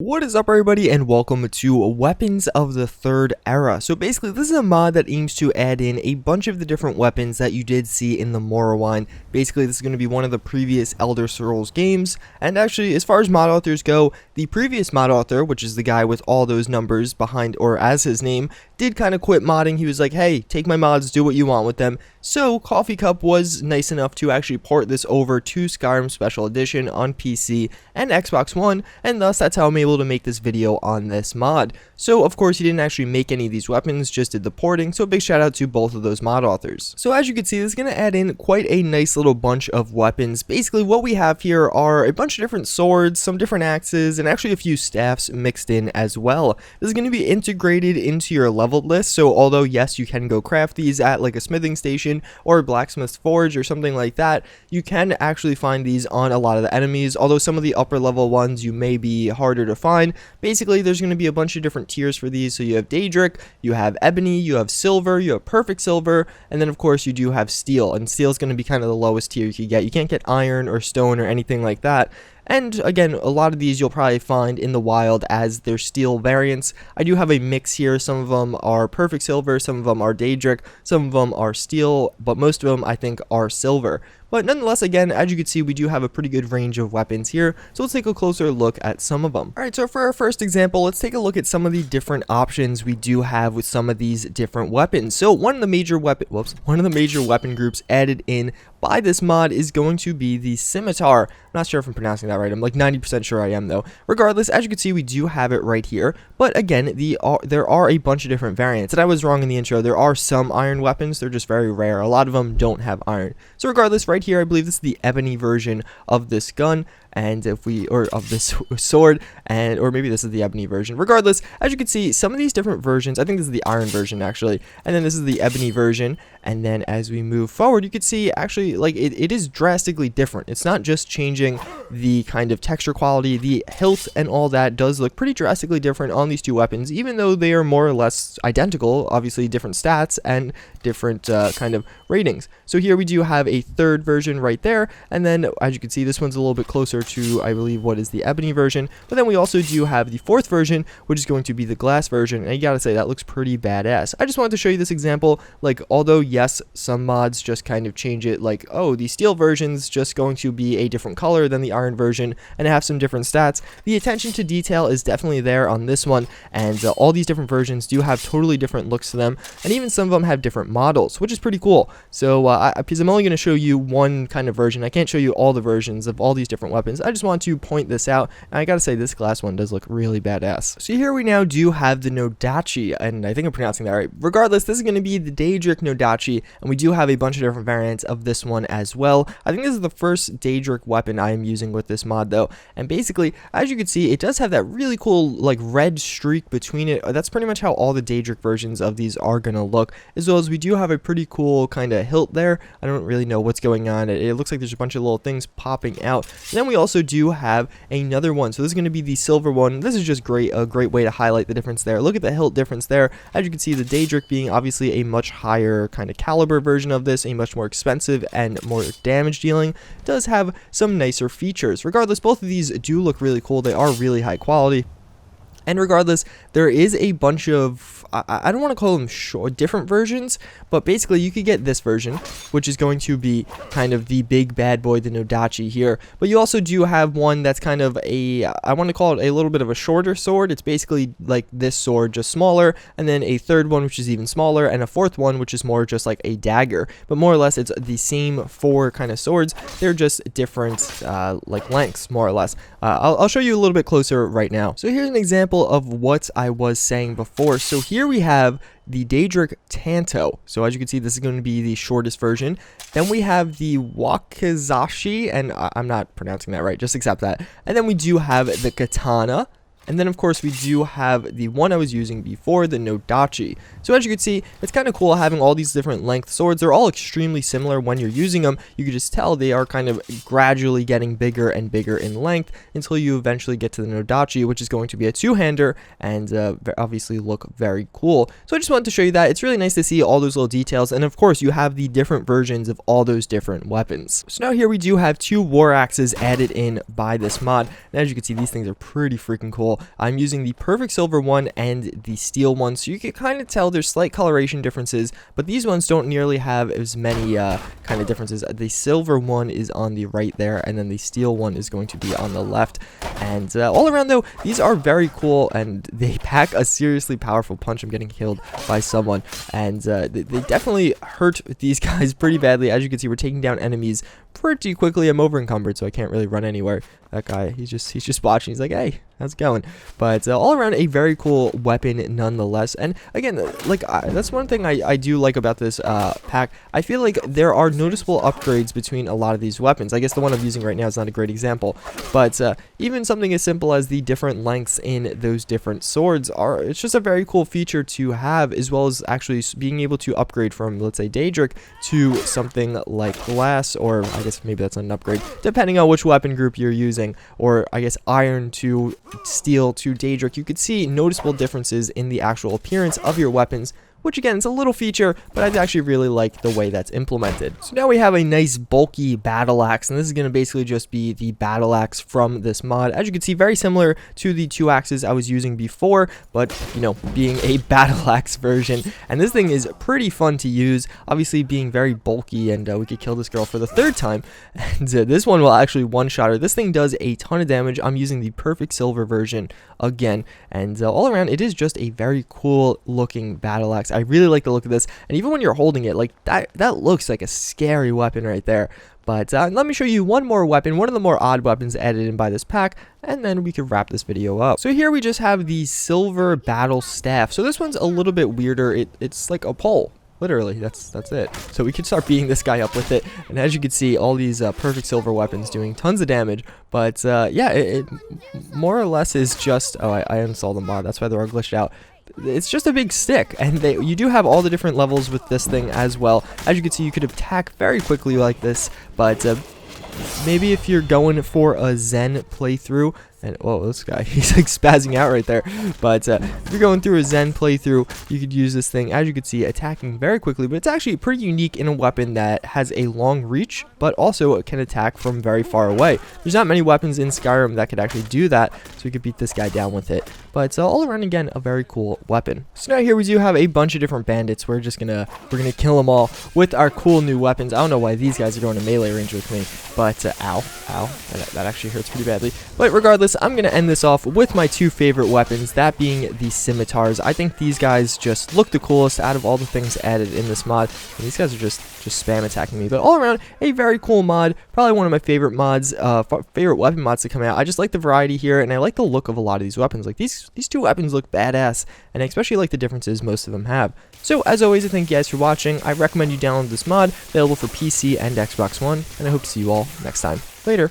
What is up, everybody, and welcome to Weapons of the Third Era. So basically, this is a mod that aims to add in a bunch of the different weapons that you did see in the Morrowind. Basically, this is going to be one of the previous Elder Scrolls games, and actually, as far as mod authors go, the previous mod author, which is the guy with all those numbers behind, or as his name, did kind of quit modding. He was like, hey, take my mods, do what you want with them. So, Coffee Cup was nice enough to actually port this over to Skyrim Special Edition on PC and Xbox One, and thus that's how I'm able to make this video on this mod. So of course he didn't actually make any of these weapons, just did the porting, so a big shout out to both of those mod authors. So as you can see, this is going to add in quite a nice little bunch of weapons. Basically what we have here are a bunch of different swords, some different axes, and actually a few staffs mixed in as well. This is going to be integrated into your leveled list, so although yes, you can go craft these at like a smithing station or a blacksmith's forge or something like that, you can actually find these on a lot of the enemies, although some of the upper level ones you may be harder to find. Basically, there's going to be a bunch of different tiers for these. So you have Daedric, you have ebony, you have silver, you have perfect silver, and then of course you do have steel, and steel is going to be kind of the lowest tier you can get. You can't get iron or stone or anything like that. And again, a lot of these you'll probably find in the wild as their steel variants. I do have a mix here. Some of them are perfect silver, some of them are Daedric, some of them are steel, but most of them I think are silver. But nonetheless, again, as you can see, we do have a pretty good range of weapons here, so let's take a closer look at some of them. Alright, so for our first example, let's take a look at some of the different options we do have with some of these different weapons. So one of the major weapon groups added in by this mod is going to be the Scimitar. I'm not sure if I'm pronouncing that right. I'm like 90% sure I am though. Regardless, as you can see, we do have it right here. But again, there are a bunch of different variants. And I was wrong in the intro. There are some iron weapons. They're just very rare. A lot of them don't have iron. So regardless, right here, I believe this is the ebony version of this gun. And of this sword, or maybe this is the ebony version. Regardless, as you can see, some of these different versions, I think this is the iron version actually, and then this is the ebony version, and then as we move forward, you can see actually like it is drastically different. It's not just changing the kind of texture quality, the hilt and all that does look pretty drastically different on these two weapons, even though they are more or less identical, obviously different stats and different kind of ratings. So here we do have a third version right there, and then as you can see, this one's a little bit closer to, I believe, what is the ebony version, but then we also do have the fourth version, which is going to be the glass version, and you gotta say that looks pretty badass. I just wanted to show you this example. Like, although yes, some mods just kind of change it, like, oh, the steel version's just going to be a different color than the iron version and have some different stats, the attention to detail is definitely there on this one, and all these different versions do have totally different looks to them, and even some of them have different models, which is pretty cool. So because I'm only going to show you one kind of version, I can't show you all the versions of all these different weapons. I just want to point this out, and I gotta say this glass one does look really badass. So here we now do have the Dachi, and I think I'm pronouncing that right. Regardless, this is going to be the Daedric Dachi, and we do have a bunch of different variants of this one as well. I think this is the first Daedric weapon I am using with this mod though, and basically, as you can see, it does have that really cool like red streak between it. That's pretty much how all the Daedric versions of these are gonna look, as well as we do have a pretty cool kind of hilt there. I don't really know what's going on. It looks like there's a bunch of little things popping out. And then we also do have another one. So this is going to be the silver one. This is just great, a great way to highlight the difference there. Look at the hilt difference there. As you can see, the Daedric being obviously a much higher kind of caliber version of this, a much more expensive and more damage dealing, does have some nicer features. Regardless, both of these do look really cool. They are really high quality. And regardless, there is a bunch of, I don't want to call them different versions, but basically you could get this version, which is going to be kind of the big bad boy, the Dachi here. But you also do have one that's kind of I want to call it a little bit of a shorter sword. It's basically like this sword, just smaller, and then a third one, which is even smaller, and a fourth one, which is more just like a dagger. But more or less, it's the same four kind of swords. They're just different like lengths, more or less. I'll show you a little bit closer right now. So here's an example of what I was saying before. So here we have the Daedric Tanto. So as you can see, this is going to be the shortest version. Then we have the Wakizashi, and I'm not pronouncing that right, just accept that. And then we do have the Katana. And then, of course, we do have the one I was using before, the Dachi. So as you can see, it's kind of cool having all these different length swords. They're all extremely similar when you're using them. You can just tell they are kind of gradually getting bigger and bigger in length until you eventually get to the Dachi, which is going to be a two-hander and obviously look very cool. So I just wanted to show you that. It's really nice to see all those little details. And of course, you have the different versions of all those different weapons. So now here we do have two war axes added in by this mod. And as you can see, these things are pretty freaking cool. well. I'm using the perfect silver one and the steel one, so you can kind of tell there's slight coloration differences, but these ones don't nearly have as many kind of differences. The silver one is on the right there, and then the steel one is going to be on the left. And all around though, these are very cool, and they pack a seriously powerful punch. I'm getting killed by someone, and they definitely hurt these guys pretty badly. As you can see, we're taking down enemies pretty quickly. I'm over encumbered, so I can't really run anywhere. That guy, he's just watching. He's like, hey, how's it going? But all around, a very cool weapon nonetheless. And again, like that's one thing I do like about this pack. I feel like there are noticeable upgrades between a lot of these weapons. I guess the one I'm using right now is not a great example, but even something as simple as the different lengths in those different swords it's just a very cool feature to have, as well as actually being able to upgrade from, let's say, Daedric to something like glass, or I guess maybe that's not an upgrade, depending on which weapon group you're using. Or I guess iron to steel to Daedric. You could see noticeable differences in the actual appearance of your weapons, which again, it's a little feature, but I actually really like the way that's implemented. So now we have a nice bulky battle axe, and this is going to basically just be the battle axe from this mod. As you can see, very similar to the 2 axes I was using before, but you know, being a battle axe version. And this thing is pretty fun to use, obviously being very bulky, and we could kill this girl for the 3rd time. And this one will actually one-shot her. This thing does a ton of damage. I'm using the perfect silver version again, and all around, it is just a very cool looking battle axe. I really like the look of this, and even when you're holding it, like that looks like a scary weapon right there. But let me show you one more weapon, one of the more odd weapons added in by this pack, and then we can wrap this video up. So here we just have the silver battle staff. So this one's a little bit weirder. It's like a pole. Literally, that's it. So we could start beating this guy up with it, and as you can see, all these perfect silver weapons doing tons of damage. But yeah, it more or less is just, oh, I installed the mod, that's why they're all glitched out. It's just a big stick, and you do have all the different levels with this thing as well. As you can see, you could attack very quickly like this, but maybe if you're going for a Zen playthrough, and whoa, this guy, he's like spazzing out right there. But if you're going through a Zen playthrough, you could use this thing, as you can see, attacking very quickly. But it's actually pretty unique in a weapon that has a long reach, but also can attack from very far away. There's not many weapons in Skyrim that could actually do that, so we could beat this guy down with it. But all around, again, a very cool weapon. So now here we do have a bunch of different bandits. We're gonna kill them all with our cool new weapons. I don't know why these guys are going to melee range with me, but ow, that actually hurts pretty badly. But regardless, I'm going to end this off with my 2 favorite weapons, that being the Scimitars. I think these guys just look the coolest out of all the things added in this mod, and these guys are just spam attacking me. But all around, a very cool mod, probably one of my favorite mods, favorite weapon mods to come out. I just like the variety here, and I like the look of a lot of these weapons. Like these 2 weapons look badass, and I especially like the differences most of them have. So as always, I thank you guys for watching. I recommend you download this mod, available for PC and Xbox One, and I hope to see you all next time. Later.